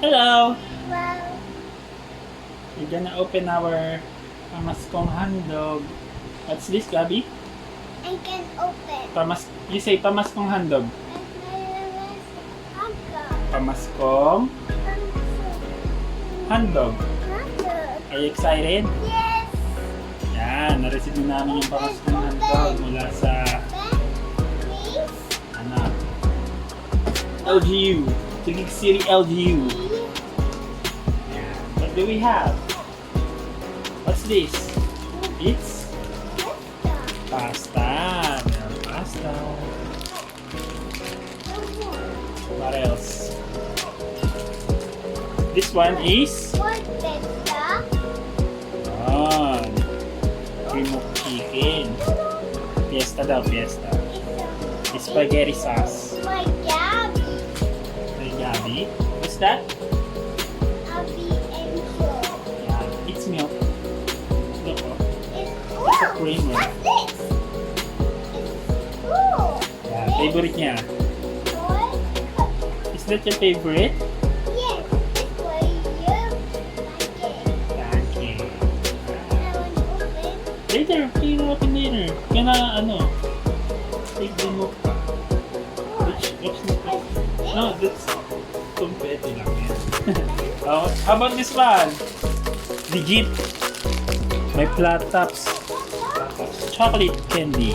Hello! Wow. We're gonna open our Pamaskong Handog. What's this, Gabby? I can open. You say Pamaskong Handog. Handog. Pamaskong Handog. Are you excited? Yes. Yan, na-receive na namin yung Pamaskong Handog mula sa Please. LGU. Taguig City LGU. Yan. What do we have? What's this? It's pasta. Meron pasta. What else? This one is What pizza? cream of chicken. Fiesta daw, fiesta. Spaghetti sauce. My Gabby. Hey, Gabby. What's that? Abby and Joe. Yeah, it's milk. Look, oh. It's a creamer. What's this? It's cool. Yeah, favorite niya. What? Is that your favorite? Yes. It's for you. Like it. Okay. I want to open. Later, clean open later. Kaya take the milk pa. What's this? No, that's confetti lang yan. Oh, how about this one? Legit. May flat tops. Chocolate candy.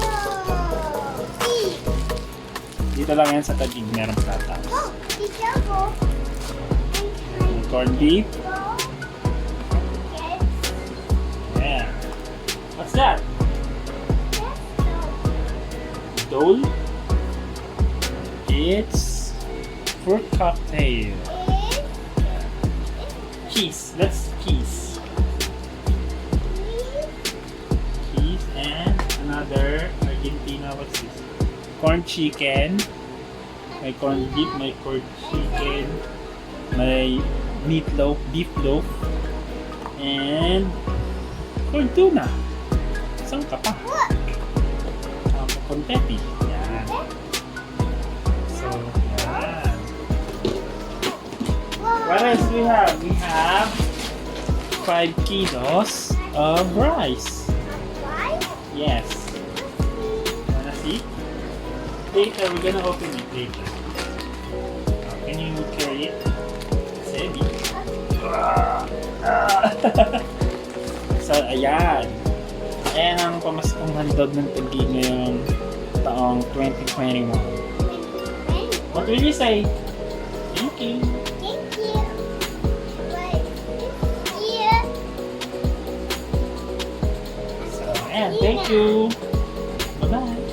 Dito lang yan sa Taguig, meron flat tops. Oh, teacher ko. May corned beef. Yes. Yeah. What's that? Dole? It's fruit cocktail. Cheese. That's cheese. Cheese and another Argentina. What's this? Corn chicken. May corned beef, may corned chicken, may meatloaf, beef loaf, and corned tuna. Isang ka pa. Confetti. Yan. So, yan. What else do we have? We have 5 kilos of rice. Yes. Wanna see? Later, we're gonna open it later. Can you carry it? It's heavy. So, ayan. Ayan ang Pamaskong Handog ng Taguig ngayong taong 2021. What will you say? Thank you. Thank you. Right here. So, ayan. Thank you. Bye-bye.